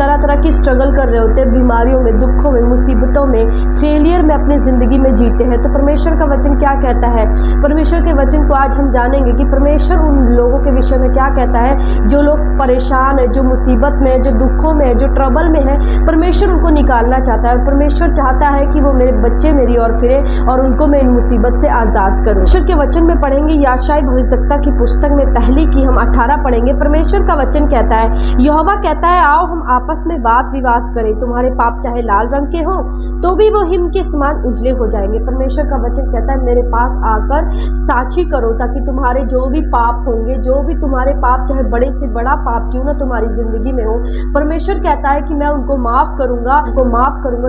तरह तरह की स्ट्रगल कर रहे होते हैं, बीमारियों में, दुखों में, मुसीबतों में, फेलियर में अपनी ज़िंदगी में जीते हैं, तो परमेश्वर का वचन क्या कहता है? परमेश्वर के वचन को आज हम जानेंगे कि परमेश्वर उन लोगों के विषय में क्या कहता है जो लोग परेशान है, जो मुसीबत में है, जो दुखों में है, जो ट्रबल में है। परमेश्वर उनको निकालना चाहता है और परमेश्वर चाहता है कि वो मेरे बच्चे मेरी ओर फिरे और उनको मैं इन मुसीबत से आज़ाद करूं। परमेश्वर के वचन में पढ़ेंगे याशाई भविष्यवक्ता की पुस्तक में पहली की हम 18 पढ़ेंगे। परमेश्वर का वचन कहता है, यहोवा कहता है, आओ हम आपस में वाद विवाद करें, तुम्हारे पाप चाहे लाल रंग के हों तो भी वो हिम के समान उजले हो जाएंगे। परमेश्वर का वचन कहता है, मेरे पास आकर साक्षी करो ताकि तुम्हारे जो भी पाप होंगे, जो भी तुम्हारे पाप चाहे बड़े से बड़ा पाप क्यों ना तुम्हारी जिंदगी में हो, परमेश्वर कहता है कि मैं उनको माफ करूंगा,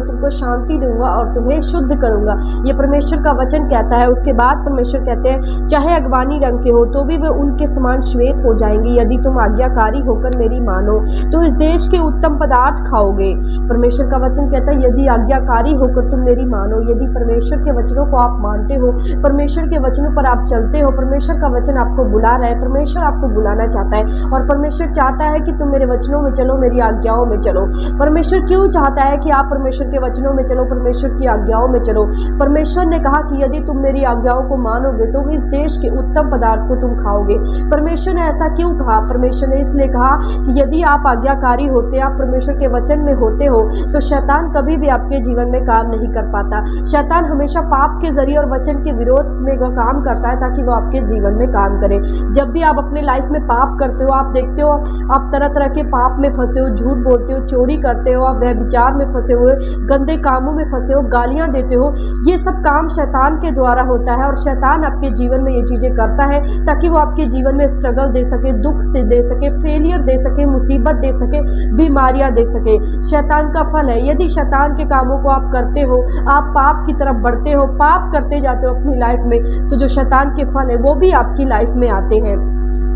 तुमको शांति दूंगा और तुम्हें शुद्ध करूंगा। ये परमेश्वर का वचन कहता है। उसके बाद परमेश्वर कहते हैं, चाहे अगवानी रंग के हो तो भी वे उनके समान श्वेत हो जाएंगे यदि तुम आज्ञाकारी होकर मेरी मानो तो इस देश के उत्तम पदार्थ खाओगे। परमेश्वर का वचन कहता है, यदि आज्ञाकारी होकर तुम मेरी मानो, यदि परमेश्वर के वचनों को आप मानते हो, परमेश्वर के वचनों पर आप चलते हो, परमेश्वर का वचन आपको बुला रहा है, परमेश्वर आपको बुलाना चाहता है और परमेश्वर चाहता है कि तुम मेरे वचनों में चलो, मेरी आज्ञाओं में चलो। परमेश्वर क्यों चाहता है कि आप परमेश्वर के वचनों में चलो, परमेश्वर की आज्ञाओं में चलो? परमेश्वर ने कहा कि यदि तुम मेरी आज्ञाओं को मानोगे तो इस देश के उत्तम पदार्थ को तुम खाओगे। परमेश्वर ने ऐसा क्यों कहा? परमेश्वर ने इसलिए कहा कि यदि आप आज्ञाकारी होते, आप परमेश्वर के वचन में होते हो तो शैतान कभी भी आपके जीवन में काम नहीं कर पाता। शैतान हमेशा पाप के जरिए और वचन के विरोध में काम करता है ताकि वो आपके जीवन में काम करे। जब भी आप अपने लाइफ में पाप करते हो, आप देखते हो आप तरह तरह के पाप में फंसे हो, झूठ बोलते हो, चोरी करते हो, आप व्यभिचार में फंसे हुए, गंदे कामों में फंसे हो, गालियां देते हो, ये सब काम शैतान के द्वारा होता है और शैतान आपके जीवन में ये चीज़ें करता है ताकि वो आपके जीवन में स्ट्रगल दे सके, दुख दे सके, फेलियर दे सके, मुसीबत दे सके, बीमारियां दे सके। शैतान का फल है, यदि शैतान के कामों को आप करते हो, आप पाप की तरफ बढ़ते हो, पाप करते जाते हो अपनी लाइफ में, तो जो शैतान के फल है वो भी आपकी लाइफ में आते हैं।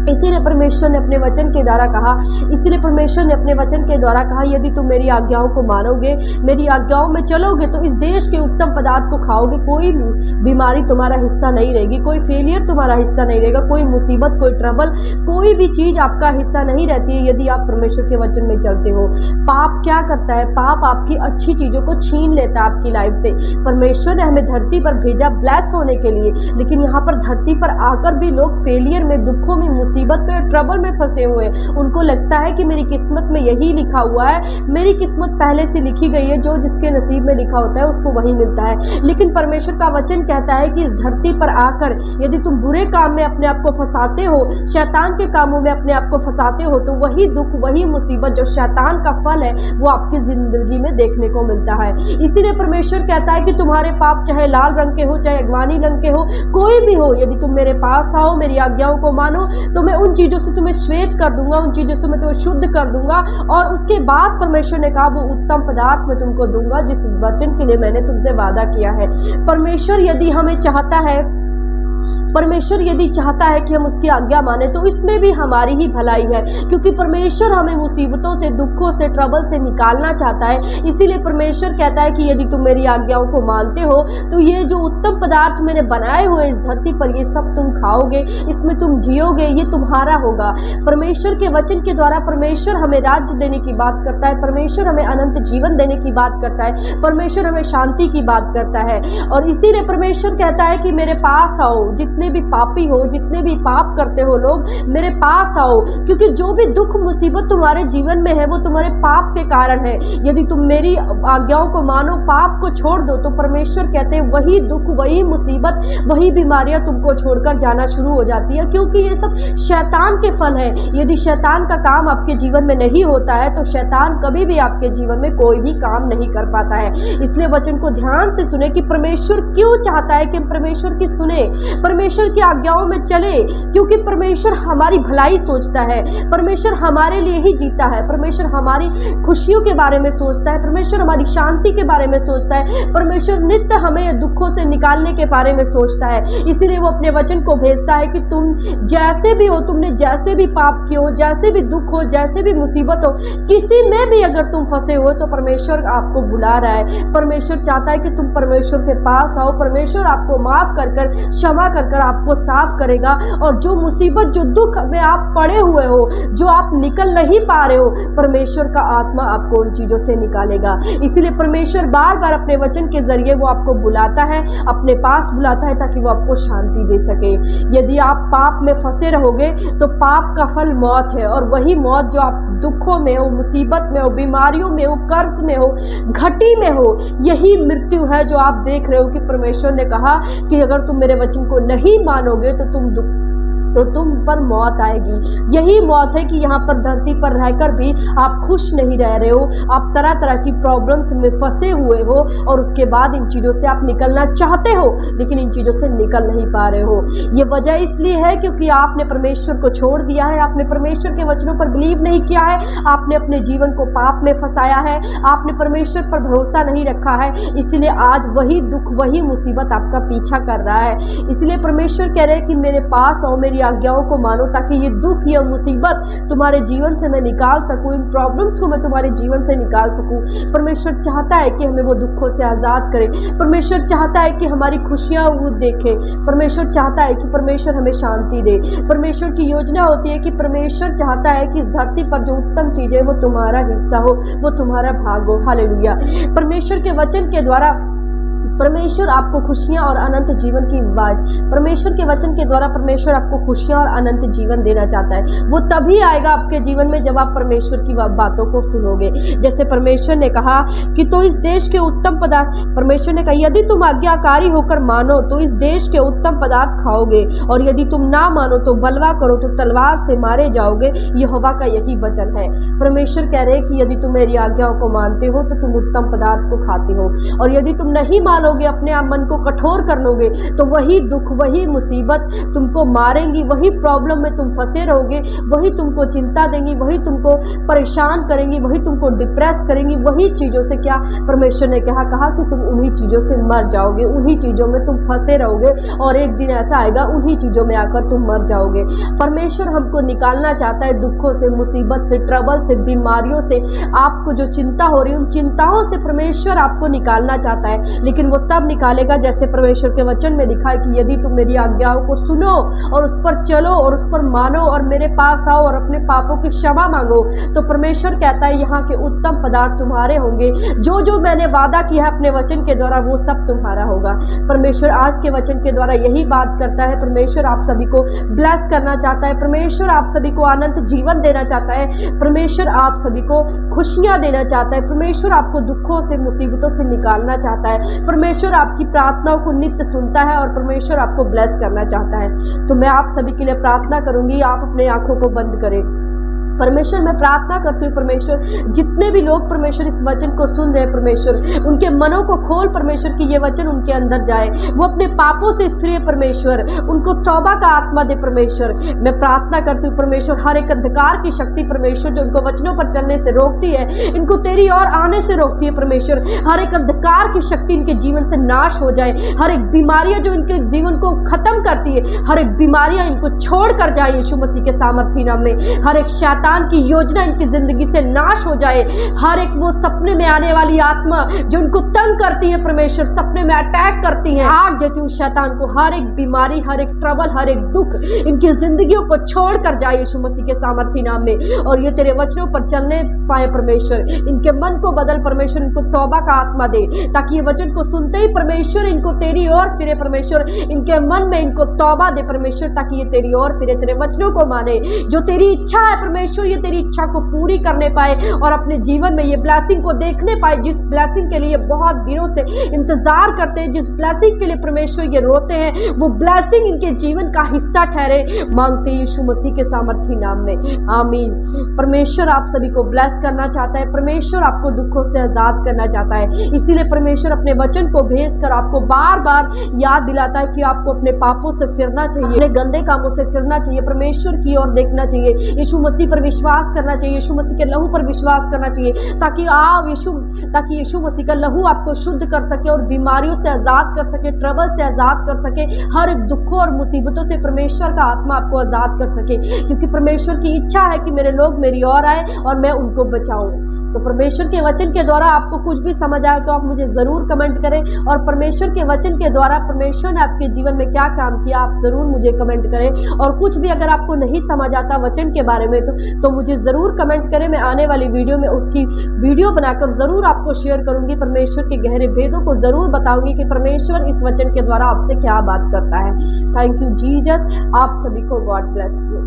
इसीलिए परमेश्वर ने अपने वचन के द्वारा कहा, यदि तुम मेरी आज्ञाओं को मानोगे, मेरी आज्ञाओं में चलोगे तो इस देश के उत्तम पदार्थ को खाओगे, कोई बीमारी तुम्हारा हिस्सा नहीं रहेगी, कोई फेलियर तुम्हारा हिस्सा नहीं रहेगा, कोई मुसीबत, कोई ट्रबल, कोई भी चीज़ आपका हिस्सा नहीं रहती है यदि आप परमेश्वर के वचन में चलते हो। पाप क्या करता है? पाप आपकी अच्छी चीज़ों को छीन लेता है आपकी लाइफ से। परमेश्वर ने हमें धरती पर भेजा ब्लेस होने के लिए, लेकिन यहाँ पर धरती पर आकर भी लोग फेलियर में, दुखों में, मुसीबत में, ट्रबल में फंसे हुए। उनको लगता है कि मेरी किस्मत में यही लिखा हुआ है, मेरी किस्मत पहले से लिखी गई है, जो जिसके नसीब में लिखा होता है उसको वही मिलता है। लेकिन परमेश्वर का वचन कहता है कि इस धरती पर आकर यदि तुम बुरे काम में अपने आप को फंसाते हो, शैतान के कामों में अपने आप को फंसाते हो, तो वही दुख, वही मुसीबत जो शैतान का फल है वो आपकी जिंदगी में देखने को मिलता है। इसीलिए परमेश्वर कहता है कि तुम्हारे पाप चाहे लाल रंग के हो, चाहे अगवानी रंग के हो, कोई भी हो, यदि तुम मेरे पास आओ, मेरी आज्ञाओं को मानो तो मैं उन चीज़ों से तुम्हें श्वेत कर दूंगा, उन चीज़ों से मैं तुम्हें शुद्ध कर दूंगा और उसके बाद परमेश्वर ने कहा वो उत्तम पदार्थ मैं तुमको दूंगा जिस वचन के लिए मैंने तुमसे वादा किया है। परमेश्वर यदि हमें चाहता है, परमेश्वर यदि चाहता है कि हम उसकी आज्ञा माने तो इसमें भी हमारी ही भलाई है, क्योंकि परमेश्वर हमें मुसीबतों से, दुखों से, ट्रबल से निकालना चाहता है। इसीलिए परमेश्वर कहता है कि यदि तुम मेरी आज्ञाओं को मानते हो तो ये जो उत्तम पदार्थ मैंने बनाए हुए इस धरती पर, ये सब तुम खाओगे, इसमें तुम जियोगे, ये तुम्हारा होगा। परमेश्वर के वचन के द्वारा परमेश्वर हमें राज्य देने की बात करता है, परमेश्वर हमें अनंत जीवन देने की बात करता है, परमेश्वर हमें शांति की बात करता है। और इसीलिए परमेश्वर कहता है कि मेरे पास आओ, जितने भी पापी हो, जितने भी पाप करते हो लोग, मेरे पास आओ, क्योंकि जो भी दुख मुसीबत तुम्हारे जीवन में है वो तुम्हारे पाप के कारण है। यदि तुम मेरी आज्ञाओं को मानो, पाप को छोड़ दो, तो परमेश्वर कहते हैं वही दुख, वही मुसीबत, वही बीमारियां तुमको छोड़कर जाना शुरू हो जाती है, क्योंकि ये सब शैतान के फल है। यदि शैतान का काम आपके जीवन में नहीं होता है तो शैतान कभी भी आपके जीवन में कोई भी काम नहीं कर पाता है। इसलिए वचन को ध्यान से सुने कि परमेश्वर क्यों चाहता है कि हम परमेश्वर की सुने, परमेश्वर की आज्ञाओं में चले, क्योंकि परमेश्वर हमारी भलाई सोचता है, परमेश्वर हमारे लिए ही जीता है, परमेश्वर हमारी खुशियों के बारे में सोचता है, परमेश्वर हमारी शांति के बारे में सोचता है, परमेश्वर नित्य हमें दुखों से निकालने के बारे में सोचता है। इसीलिए वो अपने वचन को भेजता है कि तुम जैसे भी हो, तुमने जैसे भी पाप किए हो, जैसे भी दुख हो, जैसे भी मुसीबत हो, किसी में भी अगर तुम फंसे हो तो परमेश्वर आपको बुला रहा है। परमेश्वर चाहता है कि तुम परमेश्वर के पास आओ, परमेश्वर आपको माफ कर कर, क्षमा कर कर आपको साफ करेगा, और जो मुसीबत, जो दुख में आप पड़े हुए हो, जो आप निकल नहीं पा रहे हो, परमेश्वर का आत्मा आपको उन चीज़ों से निकालेगा। इसीलिए परमेश्वर बार बार अपने वचन के जरिए वो आपको बुलाता है, अपने पास बुलाता है, ताकि वो आपको शांति दे सके। यदि आप पाप में फंसे रहोगे तो पाप का फल मौत है, और वही मौत जो आप दुखों में हो, मुसीबत में हो, बीमारियों में हो, कर्ज में हो, घटी में हो, यही मृत्यु है जो आप देख रहे हो कि परमेश्वर ने कहा कि अगर तुम मेरे वचन को नहीं मानोगे तो तुम पर मौत आएगी। यही मौत है कि यहाँ पर धरती पर रहकर भी आप खुश नहीं रह रहे हो, आप तरह तरह की प्रॉब्लम्स में फंसे हुए हो, और उसके बाद इन चीज़ों से आप निकलना चाहते हो लेकिन इन चीज़ों से निकल नहीं पा रहे हो। ये वजह इसलिए है क्योंकि आपने परमेश्वर को छोड़ दिया है, आपने परमेश्वर के वचनों पर बिलीव नहीं किया है, आपने अपने जीवन को पाप में फंसाया है, आपने परमेश्वर पर भरोसा नहीं रखा है। इसीलिए आज वही दुख, वही मुसीबत आपका पीछा कर रहा है। इसलिए परमेश्वर कह रहे हैं कि मेरे पास आओ, मेरी आज्ञाओं को मानो, ताकि ये दुख, ये मुसीबत तुम्हारे जीवन से मैं निकाल सकूं, इन प्रॉब्लम्स को मैं तुम्हारे जीवन से निकाल सकूं। परमेश्वर चाहता है कि हमें वो दुखों से आज़ाद करे। परमेश्वर चाहता है कि हमारी खुशियाँ वो देखे। परमेश्वर चाहता है कि परमेश्वर हमें शांति दे। परमेश्वर की योजना होती है कि परमेश्वर चाहता है कि धरती पर जो उत्तम चीज़ें वो तुम्हारा हिस्सा हो, वो तुम्हारा भाग हो। हालेलुया। परमेश्वर के वचन के द्वारा परमेश्वर आपको खुशियां और अनंत जीवन की परमेश्वर के वचन के द्वारा परमेश्वर आपको खुशियां और अनंत जीवन देना चाहता है। वो तभी आएगा आपके जीवन में जब आप परमेश्वर की बातों को सुनोगे। जैसे परमेश्वर ने कहा कि तो इस देश के उत्तम पदार्थ, परमेश्वर ने कहा यदि तुम आज्ञाकारी होकर मानो तो इस देश के उत्तम पदार्थ खाओगे, और यदि तुम ना मानो तो बलवा करो तो तलवार से मारे जाओगे। यहोवा का यही वचन है। परमेश्वर कह रहे हैं कि यदि तुम मेरी आज्ञाओं को मानते हो तो तुम उत्तम पदार्थ को खाते हो, और यदि तुम नहीं मानोगे, अपने आप मन को कठोर कर लोगे, तो वही दुख, वही मुसीबत तुमको मारेंगी, वही प्रॉब्लम में तुम फंसे रहोगे, वही तुमको चिंता देंगी, वही तुमको परेशान करेंगी, वही तुमको डिप्रेस करेंगी। वही चीज़ों से क्या परमेश्वर ने कहा कि तुम उन्हीं चीज़ों से मर जाओगे, उन्हीं चीज़ों में तुम फंसे रहोगे, और एक दिन ऐसा आएगा उन्हीं चीज़ों में आकर तुम मर जाओगे। परमेश्वर हमको निकालना चाहता है दुखों से, मुसीबत से, ट्रबल से, बीमारियों से। आपको जो चिंता हो रही है उन चिंताओं से परमेश्वर आपको निकालना चाहता है, लेकिन वो तब निकालेगा जैसे परमेश्वर के वचन में लिखा है कि यदि तुम मेरी आज्ञाओं को सुनो और उस पर चलो और उस पर मानो और मेरे पास आओ और अपने पापों की क्षमा मांगो, तो परमेश्वर कहता है यहाँ के उत्तम पदार्थ तुम्हारे होंगे। जो जो मैंने वादा किया है अपने वचन के द्वारा वो सब तुम्हारा होगा। परमेश्वर आज के वचन के द्वारा यही बात करता है। परमेश्वर आप सभी को ब्लेस करना चाहता है। परमेश्वर आप सभी को अनंत जीवन देना चाहता है। परमेश्वर आप सभी को खुशियाँ देना चाहता है। परमेश्वर आपको दुखों से, मुसीबतों से निकालना चाहता है। परमेश्वर आपकी प्रार्थनाओं को नित्य सुनता है और परमेश्वर आपको ब्लेस करना चाहता है। तो मैं आप सभी के लिए प्रार्थना करूंगी, आप अपने आंखों को बंद करें। परमेश्वर मैं प्रार्थना करती हूँ, परमेश्वर जितने भी लोग परमेश्वर इस वचन को सुन रहे हैं, परमेश्वर उनके मनों को खोल, परमेश्वर की ये वचन उनके अंदर जाए, वो अपने पापों से फिरे, परमेश्वर उनको तौबा का आत्मा दे। परमेश्वर मैं प्रार्थना करती हूँ परमेश्वर हर एक अंधकार की शक्ति परमेश्वर जो इनको वचनों पर चलने से रोकती है, इनको तेरी ओर आने से रोकती है, परमेश्वर हर एक अंधकार की शक्ति इनके जीवन से नाश हो जाए। हर एक बीमारियां जो इनके जीवन को खत्म करती है, हर एक बीमारियां इनको छोड़ कर जाए यीशु मसीह के सामर्थी नाम में। हर एक शैतान की योजना इनकी जिंदगी से नाश हो जाए। हर एक वो सपने में आने वाली आत्मा जो इनको तंग करती है, परमेश्वर सपने में अटैक करती है, आग देती हूँ शैतान को। हर एक बीमारी, हर एक ट्रबल, हर एक दुख इनकी जिंदगियों को छोड़ कर जाए यीशु मसीह के सामर्थी नाम में, और ये तेरे वचनों पर चलने पाए। परमेश्वर इनके मन को बदल, परमेश्वर इनको तौबा का आत्मा दे, ताकि ये वचन को सुनते ही परमेश्वर इनको तेरी ओर फिरे। परमेश्वर इनके मन में इनको तौबा दे परमेश्वर, ताकि ये तेरी ओर फिरे, तेरे वचनों को माने। जो तेरी इच्छा है परमेश्वर, ये तेरी इच्छा को पूरी करने पाए और अपने जीवन में ये ब्लेसिंग को देखने पाए, जिस ब्लेसिंग के लिए बहुत दिनों से इंतजार करते हैं, जिस ब्लेसिंग के लिए परमेश्वर ये रोते हैं, वो ब्लेसिंग इनके जीवन का हिस्सा ठहरे। मांगते यीशु मसीह के सामर्थी नाम में, आमीन। परमेश्वर आप सभी को ब्लेस करना चाहता है। परमेश्वर आपको दुखों से आजाद करना चाहता है। इसीलिए परमेश्वर अपने वचन को भेजकर आपको बार बार याद दिलाता है कि आपको अपने पापों से फिरना चाहिए, अपने गंदे कामों से फिरना चाहिए, परमेश्वर की ओर देखना चाहिए, यीशु मसीह पर विश्वास करना चाहिए, यीशु मसीह के लहू पर विश्वास करना चाहिए, ताकि यीशु मसीह का लहू आपको शुद्ध कर सके और बीमारियों से आजाद कर सके, ट्रबल से आजाद कर सके, हर एक दुखों और मुसीबतों से परमेश्वर का आत्मा आपको आजाद कर सके। क्योंकि परमेश्वर की इच्छा है कि मेरे लोग मेरी ओर आए और मैं उनको बचाऊं। तो परमेश्वर के वचन के द्वारा आपको कुछ भी समझ आए तो आप मुझे ज़रूर कमेंट करें, और परमेश्वर के वचन के द्वारा परमेश्वर ने आपके जीवन में क्या काम किया आप ज़रूर मुझे कमेंट करें। और कुछ भी अगर आपको नहीं समझ आता वचन के बारे में तो मुझे ज़रूर कमेंट करें। मैं आने वाली वीडियो में उसकी वीडियो बनाकर ज़रूर आपको शेयर करूंगी, परमेश्वर के गहरे भेदों को ज़रूर बताऊंगी कि परमेश्वर इस वचन के द्वारा आपसे क्या बात करता है। Thank you Jesus. आप सभी को गॉड ब्लेस यू।